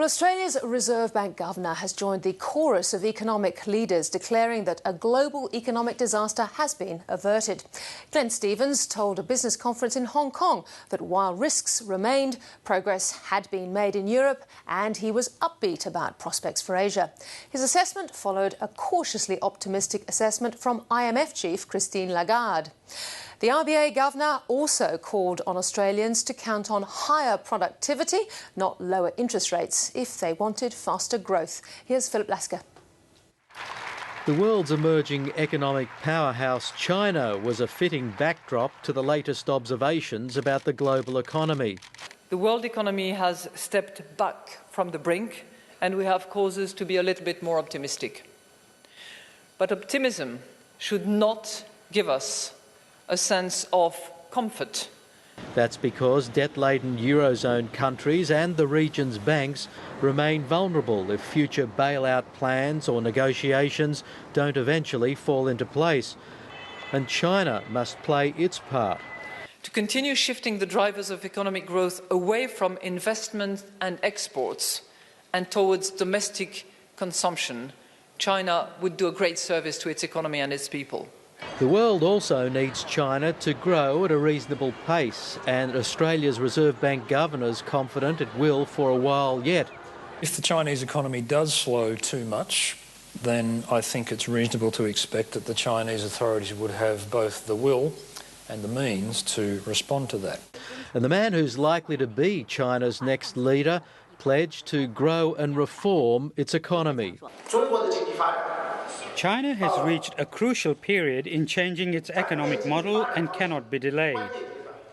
Well, Australia's Reserve Bank Governor has joined the chorus of economic leaders declaring that a global economic disaster has been averted. Glenn Stevens told a business conference in Hong Kong that while risks remained, progress had been made in Europe and he was upbeat about prospects for Asia. His assessment followed a cautiously optimistic assessment from IMF chief Christine Lagarde. The RBA governor also called on Australians to count on higher productivity, not lower interest rates, if they wanted faster growth. Here's Philip Lasker. The world's emerging economic powerhouse, China, was a fitting backdrop to the latest observations about the global economy. The world economy has stepped back from the brink, and we have causes to be a little bit more optimistic. But optimism should not give us a sense of comfort. That's because debt-laden Eurozone countries and the region's banks remain vulnerable if future bailout plans or negotiations don't eventually fall into place. And China must play its part. To continue shifting the drivers of economic growth away from investment and exports and towards domestic consumption, China would do a great service to its economy and its people. The world also needs China to grow at a reasonable pace, and Australia's Reserve Bank governor's confident it will for a while yet. If the Chinese economy does slow too much, then I think it's reasonable to expect that the Chinese authorities would have both the will and the means to respond to that. And the man who's likely to be China's next leader pledged to grow and reform its economy. China has reached a crucial period in changing its economic model and cannot be delayed.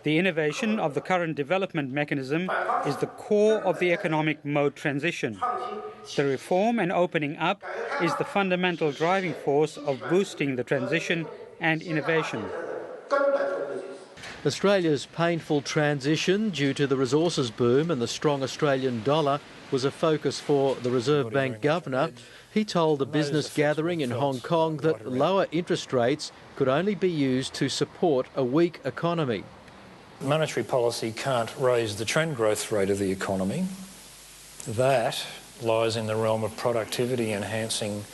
The innovation of the current development mechanism is the core of the economic mode transition. The reform and opening up is the fundamental driving force of boosting the transition and innovation. Australia's painful transition due to the resources boom and the strong Australian dollar was a focus for the Reserve Bank governor. He told a business gathering in Hong Kong that lower interest rates could only be used to support a weak economy. Monetary policy can't raise the trend growth rate of the economy. That lies in the realm of productivity enhancing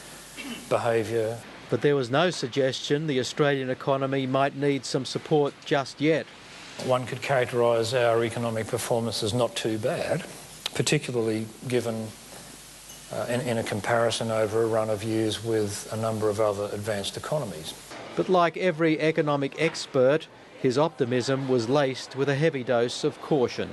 behaviour. But there was no suggestion the Australian economy might need some support just yet. One could characterise our economic performance as not too bad, particularly given in a comparison over a run of years with a number of other advanced economies. But like every economic expert, his optimism was laced with a heavy dose of caution.